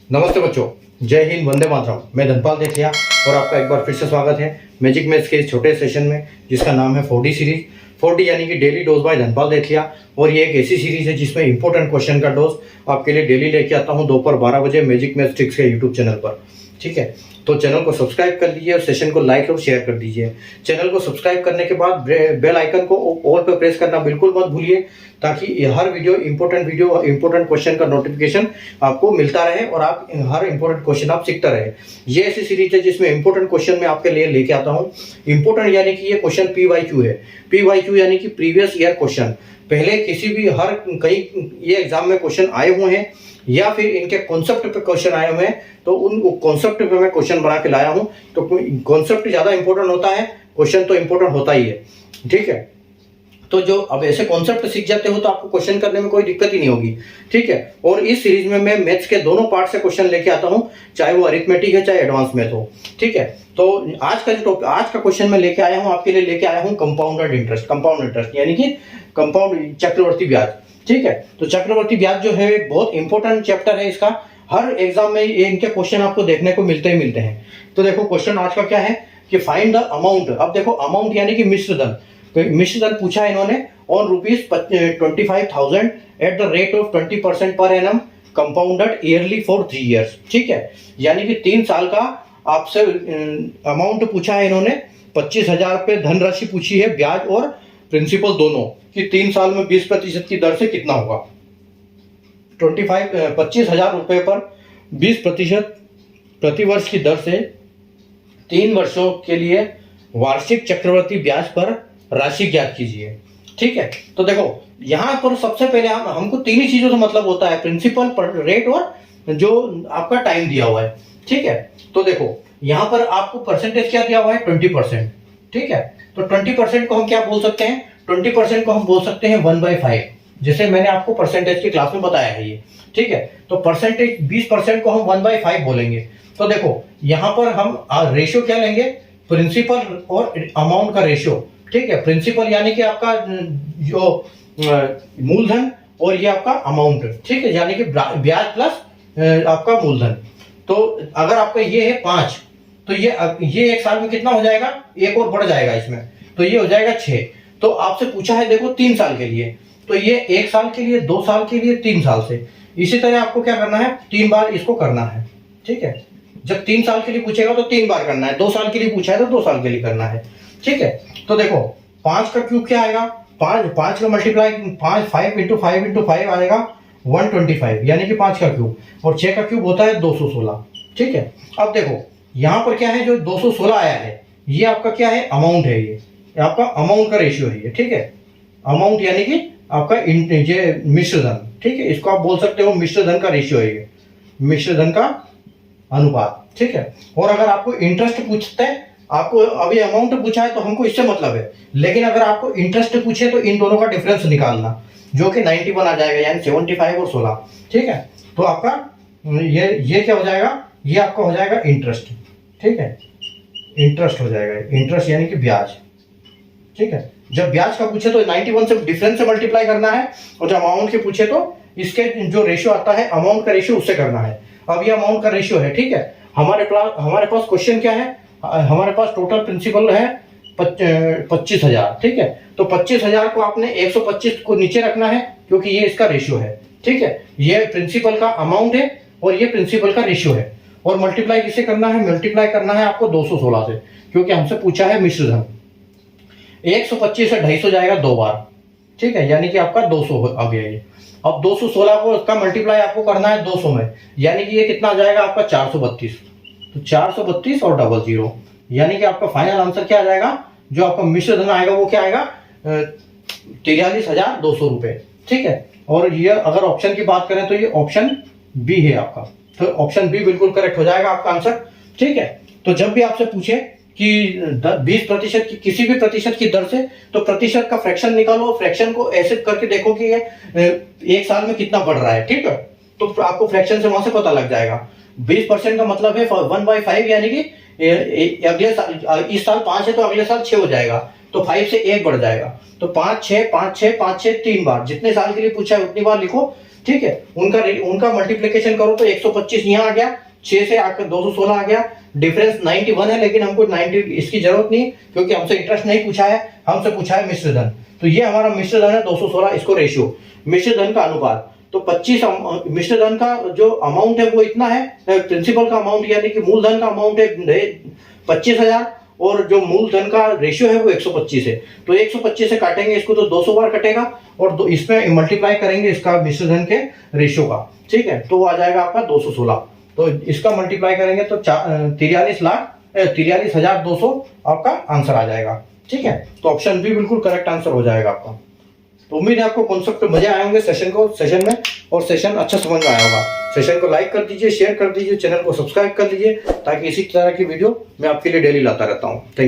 नमस्ते बच्चों, जय हिंद, वंदे मातरम। मैं धनपाल देखिया और आपका एक बार फिर से स्वागत है मैजिक मैथ्स के इस छोटे सेशन में जिसका नाम है 4D सीरीज। 4D यानी कि डेली डोज बाय धनपाल देखिया। और ये एक ऐसी सीरीज है जिसमें इंपॉर्टेंट क्वेश्चन का डोज आपके लिए डेली लेके आता हूँ दोपहर 12 बजे मैजिक मैथ्स ट्रिक्स के यूट्यूब चैनल पर। ठीक है, तो चैनल को सब्सक्राइब कर लीजिए और सेशन को लाइक और शेयर कर दीजिए। चैनल को सब्सक्राइब करने के बाद बेल आइकन को ऑल पर प्रेस करना बिल्कुल मत भूलिए, ताकि हर वीडियो इंपॉर्टेंट क्वेश्चन का नोटिफिकेशन आपको मिलता रहे और आप हर इंपॉर्टेंट क्वेश्चन आप सीखता रहे। ये ऐसी सीरीज है जिसमें इंपॉर्टेंट क्वेश्चन मैं आपके लिए लेके आता हूँ। इंपॉर्टेंट यानी कि ये क्वेश्चन PYQ है। PYQ यानी कि प्रीवियस ईयर क्वेश्चन, पहले किसी भी कई ये एग्जाम में क्वेश्चन आए हुए हैं या फिर इनके कॉन्सेप्ट पे क्वेश्चन आए हुए हैं, तो उन कॉन्सेप्ट पे मैं क्वेश्चन बना के लाया हूं। तो कॉन्सेप्ट ज्यादा इंपॉर्टेंट होता है, क्वेश्चन तो इंपॉर्टेंट होता ही है। ठीक है, तो जो अब ऐसे कॉन्सेप्ट सीख जाते हो तो आपको क्वेश्चन करने में कोई दिक्कत ही नहीं होगी। ठीक है, और इस सीरीज में मैं मैथ्स के दोनों पार्ट से क्वेश्चन लेके आता हूं, चाहे वो अरिथमेटिक है चाहे एडवांस मैथ हो। ठीक है, तो आज का क्वेश्चन मैं लेके आया हूं, आपके लिए लेके आया हूं कंपाउंड इंटरेस्ट यानी कि कंपाउंड चक्रवर्ती ब्याज। ठीक है, तो चक्रवर्ती ब्याज जो है बहुत इंपॉर्टेंट चैप्टर है। इसका हर एग्जाम में इनके क्वेश्चन आपको देखने को मिलते हैं। तो देखो क्वेश्चन आज का क्या है कि फाइंड द अमाउंट। अब देखो अमाउंट यानी कि मिश्र धन पूछा है इन्होंने on ₹25,000 at the rate of 20% per annum compounded yearly for 3 years। ठीक है, यानी कि 3 साल का आपसे अमाउंट पूछा है इन्होंने। 25,000 पे धनराशि पूछी है, ब्याज और प्रिंसिपल दोनों, कि 3 साल में 20% की दर से कितना होगा। 25,000 रुपए पर 20% प्रतिवर्ष की दर से 3 वर्षों के लिए वार्षिक चक्रवर्ती ब्याज पर राशि ज्ञात कीजिए। ठीक है, तो देखो यहां पर सबसे पहले हमको 3 ही चीजों से मतलब होता है, प्रिंसिपल, रेट और जो आपका टाइम दिया हुआ है। ठीक है, तो देखो यहां पर आपको परसेंटेज क्या दिया हुआ है, 20%। ठीक है, तो 20% को हम क्या बोल सकते हैं, 20% को हम बोल सकते हैं 1/5, जिसे मैंने आपको परसेंटेज की क्लास में बताया है ये। ठीक है, तो परसेंटेज 20% को हम 1/5 बोलेंगे। तो देखो यहां पर हम रेशियो क्या लेंगे, प्रिंसिपल और अमाउंट का रेशियो। ठीक है, प्रिंसिपल यानी कि आपका जो मूलधन और ये आपका अमाउंट। ठीक है, यानी कि ब्याज प्लस आपका मूलधन। तो अगर आपका ये है 5, तो ये 1 साल में कितना हो जाएगा, एक और बढ़ जाएगा इसमें, तो ये हो जाएगा 6। तो आपसे पूछा है देखो 3 साल के लिए, तो ये 1 साल के लिए, 2 साल के लिए, 3 साल से। इसी तरह आपको क्या करना है, 3 बार इसको करना है। ठीक है, जब 3 साल के लिए पूछेगा तो 3 बार करना है, 2 साल के लिए पूछा है तो 2 साल के लिए करना है। ठीक है, तो देखो 5 का क्यूब क्या आएगा, 5 का मल्टीप्लाई 5 इंटू 5 आएगा 125, यानी कि 5 का क्यूब, और 6 का क्यूब होता है 216। ठीक है, अब देखो यहां पर क्या है, जो 216 आया है ये आपका क्या है, अमाउंट है, ये आपका अमाउंट का रेशियो है ये। ठीक है, अमाउंट यानी कि आपका ये मिश्र धन। ठीक है, इसको आप बोल सकते हो मिश्र धन का रेशियो है ये, मिश्र धन का अनुपात। ठीक है, और अगर आपको इंटरेस्ट पूछते हैं, आपको अभी अमाउंट पूछा है तो हमको इससे मतलब है, लेकिन अगर आपको इंटरेस्ट पूछे तो इन दोनों का डिफरेंस निकालना, जो कि 91 आ जाएगा, यानी 75 और 16। ठीक है, तो आपका ये क्या हो जाएगा, ये आपका हो जाएगा इंटरेस्ट। ठीक है, इंटरेस्ट हो जाएगा, इंटरेस्ट यानी कि ब्याज। ठीक है, जब ब्याज का पूछे तो 91 से डिफरेंस से मल्टीप्लाई करना है, और जब अमाउंट के पूछे तो इसके जो रेशियो आता है अमाउंट का रेशियो, उससे करना है। अब ये अमाउंट का रेशियो है। ठीक है, हमारे पास क्वेश्चन क्या है, हमारे पास टोटल प्रिंसिपल है 25,000। ठीक है, तो 25,000 को आपने 125 को नीचे रखना है, क्योंकि ये इसका रेशियो है। ठीक है, ये प्रिंसिपल का अमाउंट है और ये प्रिंसिपल का रेशियो है, और मल्टीप्लाई किससे करना है, मल्टीप्लाई करना है आपको 216 से, क्योंकि हमसे पूछा है मिश्र धन। 125 से 250 जाएगा 2 बार। ठीक है, यानी कि आपका 200 आ गया ये। अब 216 को इसका मल्टीप्लाई आपको करना है 200 में, यानी कि ये कितना आ जाएगा आपका 432। तो 432 और 00, यानी कि आपका फाइनल आंसर क्या आ जाएगा, जो आपका मिश्र धन आएगा वो क्या आएगा, 43,200 रुपए। ठीक है, और ये अगर ऑप्शन की बात करें तो ये ऑप्शन बी है आपका, तो ऑप्शन बी बिल्कुल करेक्ट हो जाएगा आपका आंसर। ठीक है, तो जब भी आपसे पूछे कि 20% की किसी भी प्रतिशत की दर से, तो प्रतिशत का फ्रैक्शन निकालो, फ्रैक्शन को ऐसे करके देखो कि ये 1 साल में कितना बढ़ रहा है। ठीक है, तो आपको फ्रैक्शन से वहां से पता लग जाएगा। 20% का मतलब है 1/5, यानी कि अगले साल, इस साल 5 है तो अगले साल 6 हो जाएगा, तो 5 से 1 बढ़ जाएगा। तो 5 6 5 6 5 6 3 बार, जितने साल के लिए पूछा है उतनी बार लिखो। ठीक है, उनका मल्टीप्लिकेशन करो तो 125 यहाँ आ गया, 6 से आकर 216 आ गया, डिफरेंस 91 है, लेकिन हमको 90 इसकी जरूरत नहीं क्योंकि हमसे इंटरेस्ट नहीं पूछा है, हमसे पूछा है मिश्र धन। तो ये हमारा मिश्र धन है 216, इसको रेशियो मिश्र धन का अनुपात। तो 25 मिश्र धन का जो अमाउंट है वो इतना है, प्रिंसिपल का अमाउंट यानी कि मूलधन का अमाउंट है 25,000 और जो मूलधन का रेशियो है वो 125 है। तो 125 से काटेंगे इसको तो 200 बार कटेगा और इसमें मल्टीप्लाई करेंगे इसका मिश्र धन के रेशियो का, ठीक है, तो वो आ जाएगा आपका 216। तो इसका मल्टीप्लाई करेंगे तो 43,200 आपका आंसर आ जाएगा, ठीक है। तो ऑप्शन बी बिल्कुल करेक्ट आंसर हो जाएगा आपका। तो उम्मीद है आपको कॉन्सेप्ट पे मजे आए होंगे सेशन में, और सेशन अच्छा समझ में आया होगा। सेशन को लाइक कर दीजिए, शेयर कर दीजिए, चैनल को सब्सक्राइब कर लीजिए ताकि इसी तरह की वीडियो मैं आपके लिए डेली लाता रहता हूँ। Thank you.